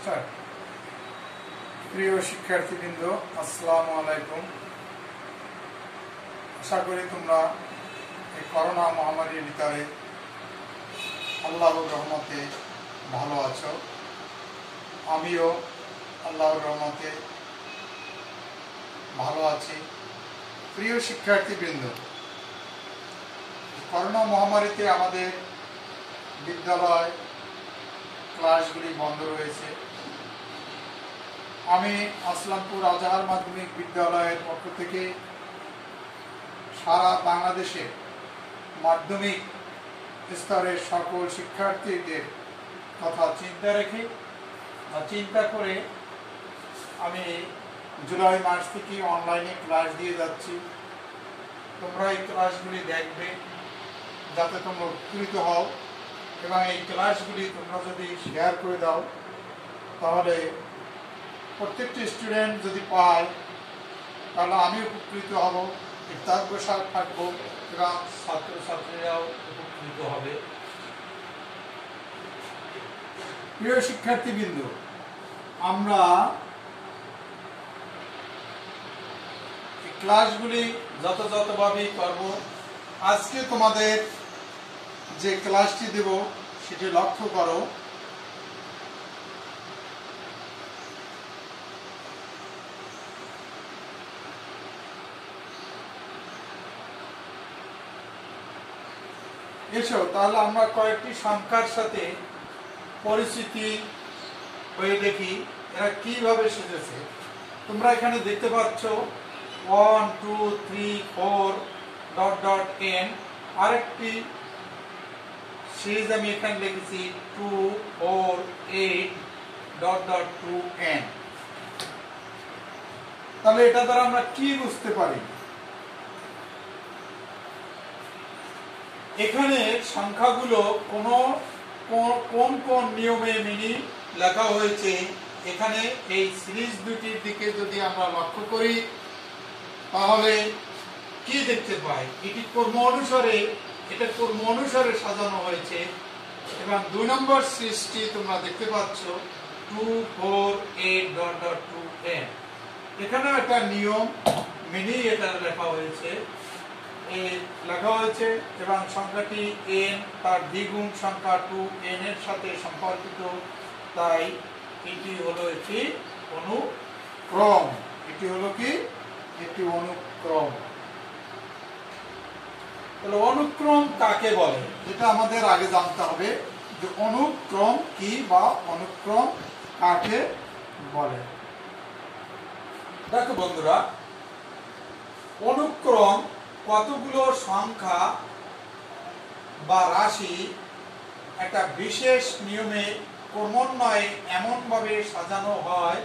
Start. প্রিয় শিক্ষার্থীবৃন্দ, আসসালামু আলাইকুম। আশা করি তোমরা এই করোনা মহামারীর ভিতরে আল্লাহর রহমতে ভালো আছো। আমিও আল্লাহর রহমতে ভালো আছি। প্রিয় শিক্ষার্থীবৃন্দ, করোনা মহামারীতে আমাদের বিদ্যালয় ক্লাসগুলি বন্ধ রয়েছে। আমি আসলামপুর আজহার মাধ্যমিক বিদ্যালয়ের পক্ষ থেকে সারা বাংলাদেশে মাধ্যমিক স্তরের সকল শিক্ষার্থীদের কথা চিন্তা করে আমি জুলাই মাস থেকে অনলাইনে ক্লাস দিয়ে যাচ্ছি। তোমরা এই ক্লাসগুলি দেখবে যাতে তোমরা উপকৃত হও, এবং এই ক্লাসগুলি তোমরা যদি শেয়ার করে দাও তাহলে প্রত্যেকটি স্টুডেন্ট যদি পায় তাহলে আমি উপকৃত হব, কৃতজ্ঞতা থাকবো এবং ছাত্রছাত্রীরাও উপকৃত হবে। প্রিয় শিক্ষার্থীবৃন্দ, আমরা ক্লাসগুলি যথাযথভাবেই করব। আজকে তোমাদের যে ক্লাসটি দেব সেটি লক্ষ্য করো। এসো তাহলে আমরা কয়েকটি সংখ্যার সাথে পরিচিতি হয়ে দেখি এরা কিভাবে সেজেছে। তোমরা এখানে দেখতে পাচ্ছ 1 2 3 4 n। আরেকটি সিরিজ আমি এখানে লিখেছি 2 4 8 2n। তাহলে এটা দ্বারা আমরা কি বুঝতে পারি? এখানে সংখ্যাগুলো কোন কোন নিয়মে মেনে লেখা হয়েছে এখানে এই সিরিজ দুটির দিকে যদি আমরা লক্ষ্য করি তাহলে কি দেখতে পাই? এটা ক্রম অনুসারে সাজানো হয়েছে। এবং 2 নম্বর সিরিজটি তোমরা দেখতে পাচ্ছ 2 4 8 2n। এখানে একটা নিয়ম মেনে এটা লেখা হয়েছে এবং সংখ্যাটি n তার দ্বিগুণ সংখ্যা 2n এর সাথে সম্পর্কিত, তাই এটি হলো একটি অনুক্রম। তাহলে অনুক্রম কাকে বলে এটা আমাদের আগে জানতে হবে, যে অনুক্রম কি বা অনুক্রম কাকে বলে। দেখো বন্ধুরা, অনুক্রম কতগুলো সংখ্যা বা রাশি একটা বিশেষ নিয়মে ক্রমান্বয়ে এমনভাবে সাজানো হয়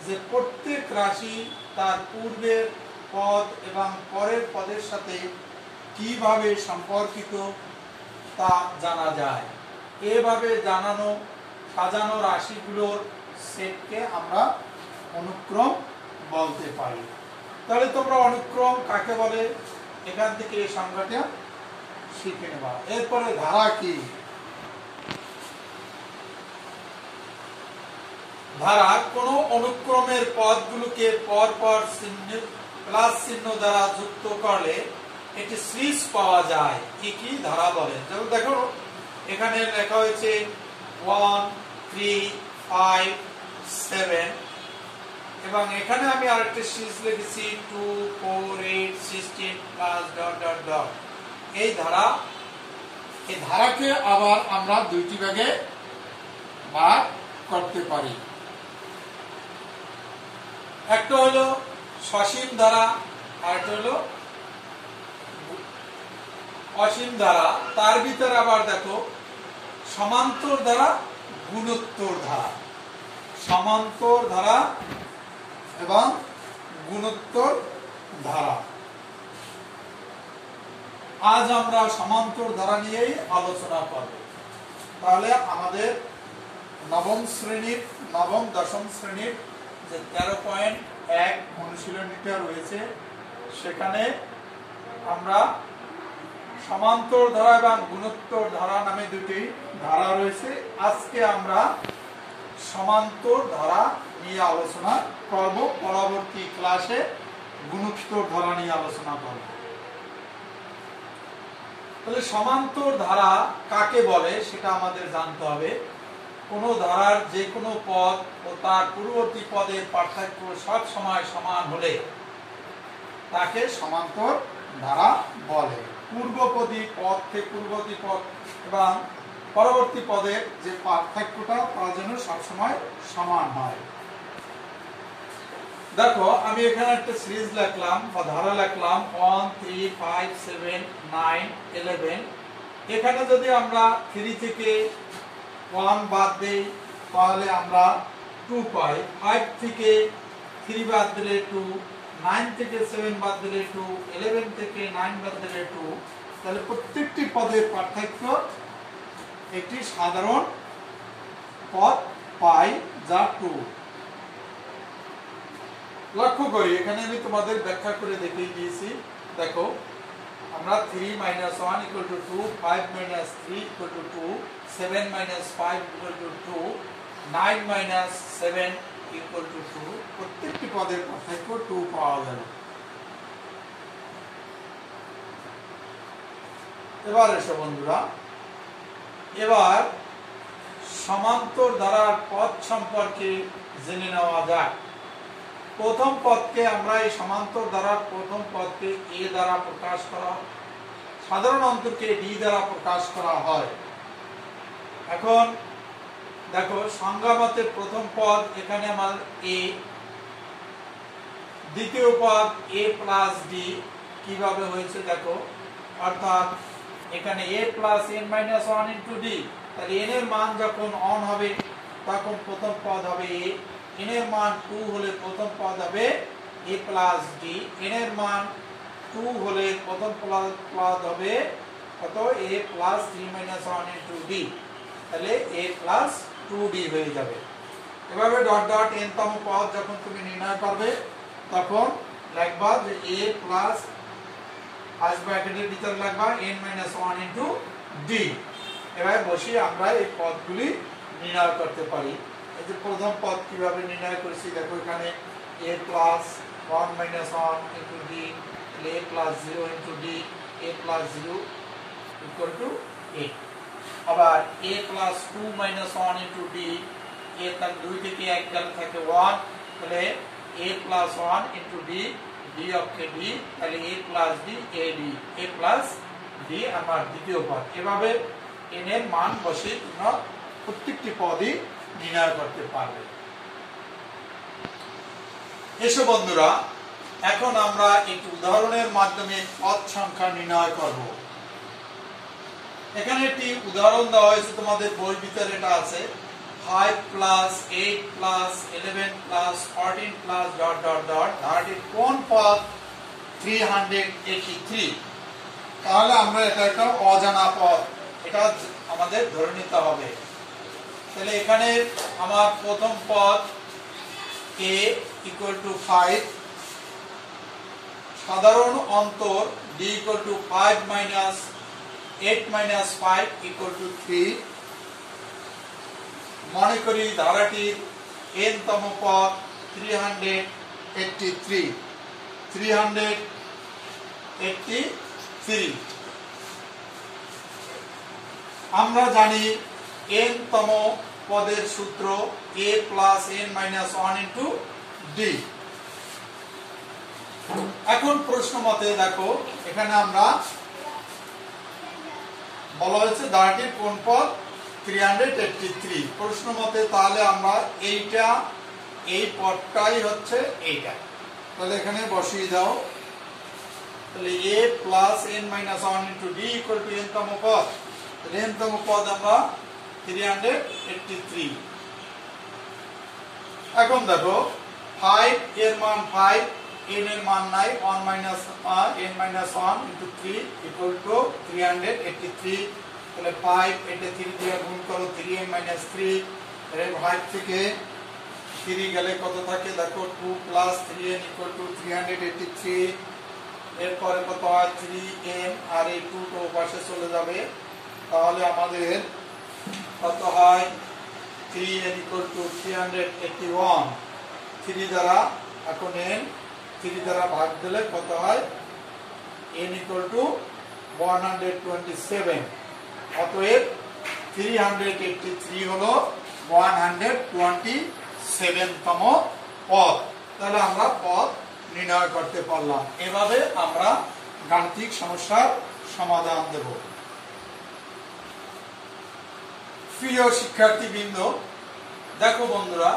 যে প্রত্যেক রাশি তার পূর্বের পদ এবং পরের পদের সাথে কিভাবে সম্পর্কিত তা জানা যায়। এভাবে সাজানো রাশিগুলোর সেটকে আমরা অনুক্রম বলতে পারি। তাহলে তোমরা অনুক্রম কাকে বলে এখান থেকে এই সংজ্ঞাটা শিখে নেবা। এরপরে ধারা কি? ধারা কোন অনুক্রমের পদগুলোকে পরপর প্লাস চিহ্ন দ্বারা যুক্ত করলে একটি সিরিজ পাওয়া যায়। কি ধারা বলে? যেমন দেখো এখানে লেখা হয়েছে 1 3 5 7, এবং এখানে আমি আরেকটা সিরিজ লিখেছি 2 4 8 16 প্লাস এই ধারাকে আবার আমরা দুইটি ভাগে ভাগ করতে পারি। একটা হলো সসীম ধারা, আর একটা হলো অসীম ধারা। তার ভিতরে আবার দেখো সমান্তর ধারা, গুণোত্তর ধারা, সমান্তর ধারা এবং গুণোত্তর ধারা। আজ আমরা সমান্তর ধারা নিয়েই আলোচনা করব। তাহলে আমাদের নবম দশম শ্রেণীর যে 13.1 অনুশীলনীটা রয়েছে সেখানে আমরা সমান্তর ধারা এবং গুণোত্তর ধারা নামে দুটি ধারা রয়েছে। আজকে আমরা সমান্তর ধারা নিয়ে আলোচনা করব, পরবর্তী ক্লাসে গুণোত্তর ধারা নিয়ে আলোচনা করব। তাহলে সমান্তর ধারা কাকে বলে সেটা আমাদের জানতে হবে। কোন ধারার যে কোনো পদ ও তার পূর্ববর্তী পদের পার্থক্য সব সময় সমান হলে তাকে সমান্তর ধারা বলে। পূর্বপদী পদ থেকে পূর্ববর্তী পদ এবং পরবর্তী পদের যে পার্থক্যটা তা যেন সবসময় সমান হয়। দেখো আমি এখানে একটা সিরিজ লিখলাম বা ধারা লিখলাম 1 3 5 7 9 11। এখানে যদি আমরা 3 থেকে 1 বাদ দেই তাহলে আমরা 2 পাই, 5 থেকে 3 বাদ দিলে 2, 9 থেকে 7 বাদ দিলে 2, 11 থেকে 9 বাদ দিলে 2। তাহলে প্রত্যেকটি পদের পার্থক্য একটি সাধারণ পদ পাই যা 2। লক্ষ্য করি এখানে আমি তোমাদের ব্যাখ্যা করে দেখিয়ে দিয়েছি। দেখো আমরা 3 - 1 = 2, 5 - 3 = 2, 7 - 5 = 2, 9 - 7 = 2। প্রত্যেকটি পদের পার্থক্য 2 পাওয়া গেল। এবার এসো বন্ধুরা, এবার সমান্তর ধারার পদ সম্পর্কে জেনে নেওয়া যাক। প্রথম পদকে আমরা এই সমান্তর ধারার প্রথম পদকে এ দ্বারা প্রকাশ করা, সাধারণ অন্তরকে ডি দ্বারা প্রকাশ করা হয়। এখন দেখো সংজ্ঞামতে প্রথম পদ এখানে আমার এ, দ্বিতীয় পদ a প্লাস ডি কিভাবে হয়েছে দেখো, অর্থাৎ এখানে a plus n minus 1 into D. তাহলে n এর মান যখন অন হবে তখন প্রথম পদ হবে a, n এর মান 2 হলে প্রথম পদ হবে a প্লাস ডি, n এর মান 2 হলে প্রথম পদ হবে কত a plus 3 minus 1 into D. তাহলে a প্লাস 2d হয়ে যাবে। এভাবে ডট ডট n তম পদ যখন তুমি নির্ণয় করবে তখন লিখবা যে a প্লাস আস ব্র্যাকেটের ভিতর লিখবা n মাইনাস 1 ইনটু d। এভাবে বসিয়ে আমরা এই পদগুলি নির্ণয় করতে পারি। এই যে প্রথম পদ কিভাবে নির্ণয় করেছি দেখো, এখানে a plus 1 minus 1 into d, a plus 0 into d, a plus 0 equal to a। আবার a plus 2 minus 1 into d, a তার 2 থেকে 1 গেলে থাকে 1, তাহলে a plus 1 into d, d অক্ষে d, তাহলে a plus d, ad, a plus d আমার দ্বিতীয় পদ। এভাবে n এর মান বসিয়ে তোমরা প্রত্যেকটি পদই নির্ণয় করতে পারবে। এসো বন্ধুরা, এখন আমরা একটি উদাহরণের মাধ্যমে পদ সংখ্যা নির্ণয় করব। এখানে একটি উদাহরণ দেওয়া হয়েছে তোমাদের বই ভিতরে, এটা আছে 5 plus 8 plus 11 plus 14 plus dot dot dot. ধারাটির কোন পদ 383। তাহলে আমরা এটা একটা অজানা পদ, এটা আমাদের ধরে নিতে হবে। তাহলে এখানে আমার প্রথম পদ a ইকুয়াল টু 5, সাধারণ অন্তর d equal to 5 minus 8 minus 5 equal to 3। মনে করি ধারাটির n তম পদ 383। আমরা জানি n তম পদের সূত্র a plus n minus 1 into D. এখন প্রশ্ন মতে দেখো এখানে আমরা বলা হয়েছে ধারাটির কোন পদ 383 প্রশ্ন মতে। তাহলে আমরা এইটা, এই পদটাই হচ্ছে এইটা, তাহলে এখানে বসিয়ে দাও। তাহলে a plus n minus 1 into d equal to n তম পদ। n তম পদ আমরা 383। এখন দেখো 5 এর মান 5, n এর মান নাই, 1 minus n minus 1 into 3 equal to 383। তাহলে 5 এটা 3 দিয়ে গুণ করো, 3n মাইনাস 3। এর 5 থেকে 3 গেলে কত থাকে দেখো, 2 প্লাস 3n ইকুয়াল টু 383। এরপরে কত হয় 3n, আর এই 2 তো পাশে চলে যাবে। তাহলে আমাদের কত হয় 3n equal to 381 3 দ্বারা এখন n 3 দ্বারা ভাগ দিলে কত হয় n equal to 127 অতএব 383 হলো 127 তম পদ তাহলে আমরা পদ নির্ণয় করতে পারলাম এভাবে আমরা গাণিতিক সমস্যার সমাধান দেব প্রিয় শিক্ষার্থীবৃন্দ দেখো বন্ধুরা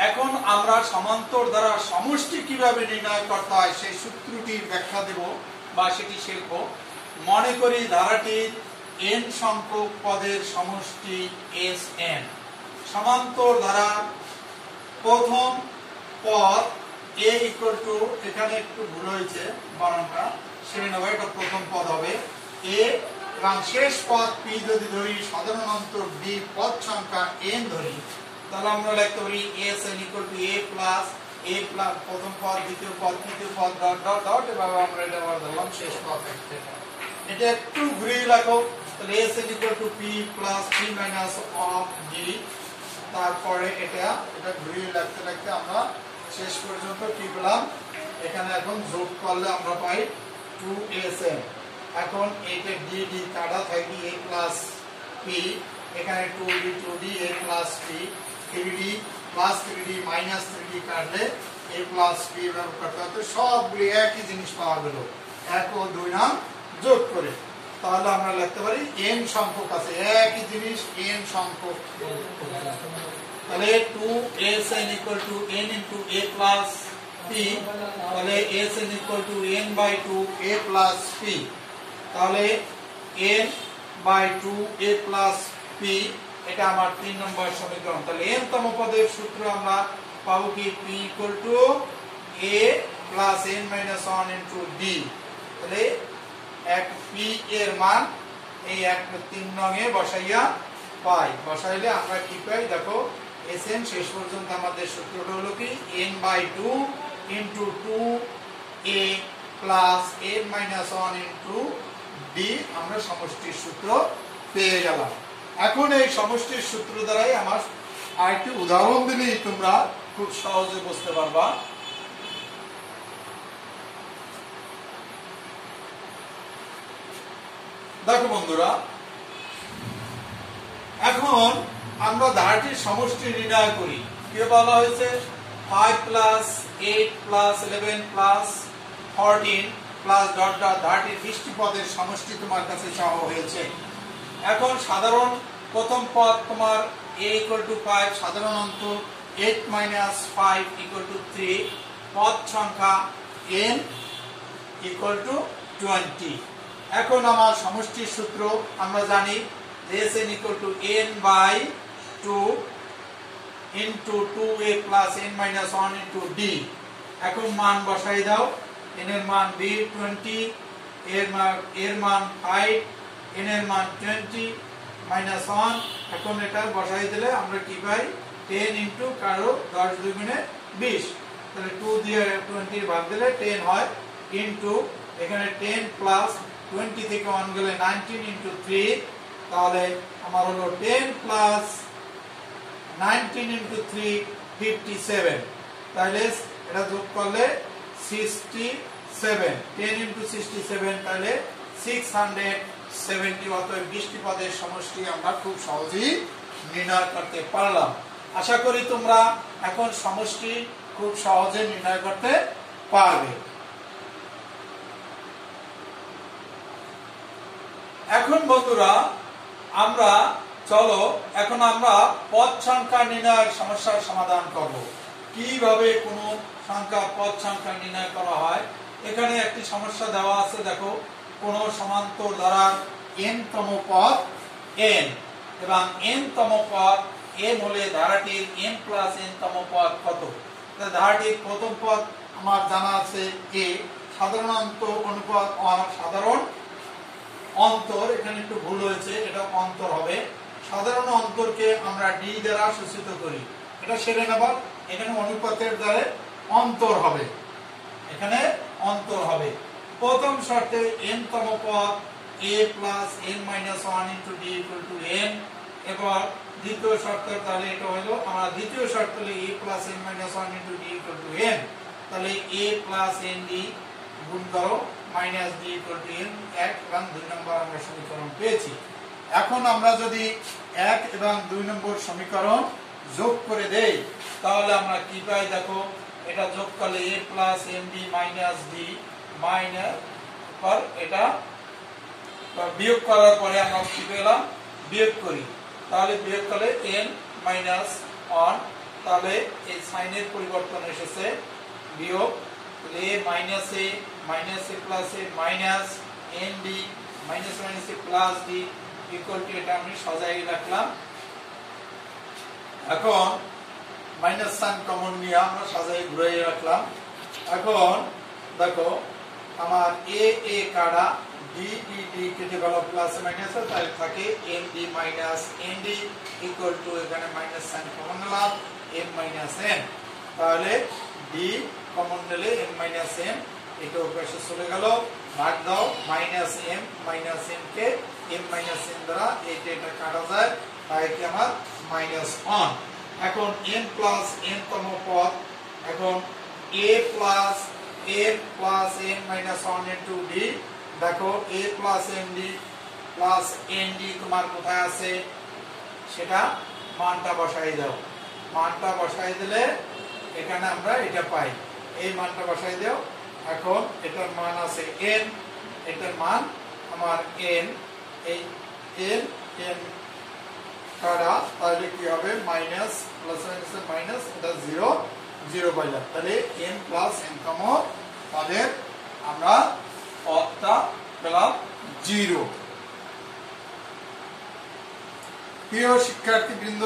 এখন আমরা সমান্তর দ্বারা সমষ্টি কিভাবে নির্ণয় করতে হয় সেই সূত্রটির ব্যাখ্যা দেব বা সেটি শিখব মনে করি ধারাটির n সংখ্যক পদের সমষ্টি Sn সমান্তর ধারা প্রথম পদ a equal to এখানে একটু ভুল হয়েছে বানানটা সেটা নেব এটা প্রথম পদ হবে a এবং শেষ পদ p যদি ধরি সাধারণ অন্তর b পদ সংখ্যা n ধরি তাহলে আমরা লিখতে পারি Sn equal to a plus প্রথম পদ দ্বিতীয় পদ তৃতীয় পদ ডট ডট ডট এভাবে আমরা এটা আবার ধরলাম শেষ পদ এটা একটু ঘুরিয়ে রাখো তাহলে Sn equal to p plus p minus of d তারপরে এটা ঘুরিয়ে রাখতে রাখতে আমরা শেষ পর্যন্ত কি পেলাম এখানে এখন যোগ করলে আমরা পাই 2Sn এখন এটা dd কাটা থাকবে a plus p এখানে 2d 2d a plus p 3d plus 3d minus 3d কাটলে a plus p ব্যবহার করতে হবে সবগুলো একই জিনিস পাওয়া গেল এক ও দুই নাম যোগ করে তাহলে আমরা লিখতে পারি n সংখ্যক আছে একই জিনিস n সংখ্যক তাহলে 2Sn equal to n into a plus p তাহলে Sn equal to n by 2 a plus p তাহলে n by 2 a plus p এটা আমার 3 নম্বর সমীকরণ তাহলে n তম পদের সূত্র আমরা পাবো কি p equal to a plus n minus 1 into d তাহলে এক p এর মান এই 3 নং এ বসাইয়া পাই বসাইলে আমরা কি পাই দেখো Sn শেষ পর্যন্ত আমাদের সূত্রটা হলো কি n by 2 into 2a plus n minus 1 into d আমরা সমষ্টির সূত্র পেয়ে গেলাম এখন এই সমষ্টির সূত্র দ্বারাই আমার আরেকটি উদাহরণ দিলেই তোমরা খুব সহজে বুঝতে পারবা দেখো বন্ধুরা এখন আমরা ধারাটির সমষ্টি নির্ণয় করি কি বলা হয়েছে 5 plus 8 plus 11 plus 14 plus dot dot ধারাটির 20টি পদের সমষ্টি তোমার কাছে চাওয়া হয়েছে এখন সাধারণ প্রথম পদ তোমার a equal to 5 সাধারণ অন্তর 8 minus 5 equal to 3 পদ সংখ্যা n equal to 20 এখন আমার সমষ্টির সূত্র আমরা জানি Sn equal to n by 2 into 2a plus n minus 1 into d এখন মান বসাই দাও n এর মান b 20 এর মান 5 n এর মান 20 minus 1 এখন এটা বসাই দিলে আমরা কি পাই 10 into কারো 10 2 গুণে 20 তাহলে 2 দিয়ে 20 ভাগ দিলে 10 হয় into এখানে 10 plus 20 থেকে 1 গেলে 19 into 3 তাহলে আমার হলো 10 plus 19 into 3 57 তাহলে এটা যোগ করলে 67 10 into 67 তাহলে 670 অতএব 20টি পদের সমষ্টি আমরা খুব সহজেই নির্ণয় করতে পারলাম আশা করি তোমরা এখন সমষ্টি খুব সহজে নির্ণয় করতে পারবে এখন বন্ধুরা আমরা চলো এখন আমরা পদ সংখ্যা নির্ণয়ের সমস্যার সমাধান করব কিভাবে কোন সংখ্যা পদ সংখ্যা নির্ণয় করা হয় এখানে একটি সমস্যা দেওয়া আছে দেখো কোন সমান্তর ধারার n তম পদ n এবং n তম পদ n হলে ধারাটির n plus n তম পদ কত ধারাটির প্রথম পদ আমার জানা আছে a সাধারণ অন্তর অনুপাত সাধারণ অন্তর এখানে একটু ভুল হয়েছে এটা অন্তর হবে সাধারণ অন্তরকে আমরা d দ্বারা সূচিত করি এটা সেরে নেব এখানে অনুপাতের দ্বারা অন্তর হবে এখানে অন্তর হবে প্রথম শর্তে n তম পদ a plus n minus 1 into d equal to n এবার দ্বিতীয় শর্ত, তাহলে এটা হলো আমার দ্বিতীয় শর্ত হলো a plus n minus 1 into d equal to n। তাহলে a প্লাস n d গুণ করো minus d equal to n, 1 এবং 2 নম্বর আমরা সমীকরণ পেয়েছি। এখন আমরা যদি 1 এবং 2 নম্বর সমীকরণ যোগ করে দেই তাহলে আমরা কি পাই দেখো, এটা যোগ করলে a plus n d minus d minus পর এটা বিয়োগ করার পরে আমরা কি পেলাম, বিয়োগ করি, তাহলে বিয়োগ করলে n মাইনাস 1, তাহলে এই সাইনের পরিবর্তন এসেছে বিয়োগ a minus a plus a minus n d minus minus a plus d equal to, এটা আমি সাজাই রাখলাম। এখন মাইনাস সাইন কমন নিয়ে আমরা সাজাই ঘুরাই রাখলাম। এখন দেখো আমার a কাটা d কেটে গেল প্লাস মাইনাস, তাহলে থাকে n d minus n d equal to, এখানে মাইনাস সাইন কমন নিলাম m মাইনাস n, তাহলে d কমন নিলে m মাইনাস n, এটা পাশে চলে গেল, ভাগ দাও মাইনাস m কে m মাইনাস n দ্বারা এটা কাটা যায়, তাই কি আমার মাইনাস 1। এখন n প্লাস n তম পদ, এখন a plus n minus 1 into d, দেখো a প্লাস n d তোমার কোথায় আছে সেটা মানটা বসাই দাও, মানটা বসাই দিলে এখানে আমরা এটা পাই, এই মানটা বসাই দাও। এখন এটার মান আছে n, এটার মান আমার n, এই n কাটা, তাহলে কি হবে মাইনাস প্লাস মাইনাস মাইনাস, এটা 0 পাইলাম, তাহলে n প্লাস n তম পদের আমরা পদটা পেলাম 0। প্রিয় শিক্ষার্থীবৃন্দ,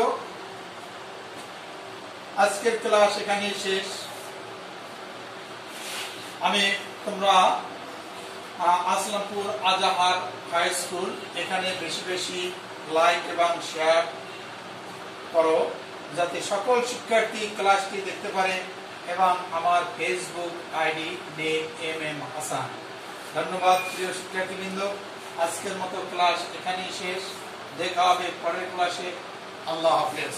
আজকের ক্লাস এখানেই শেষ। আমি তোমরা আসলামপুর আজাহার হাই স্কুল, এখানে বেশি বেশি লাইক এবং শেয়ার করো যাতে সকল শিক্ষার্থী ক্লাসটি দেখতে পারে, এবং আমার Facebook ID name MM Hasan. ধন্যবাদ প্রিয় শিক্ষার্থীবৃন্দ, আজকের মতো ক্লাস এখানেই শেষ, দেখা হবে পরের ক্লাসে। আল্লাহ হাফেজ।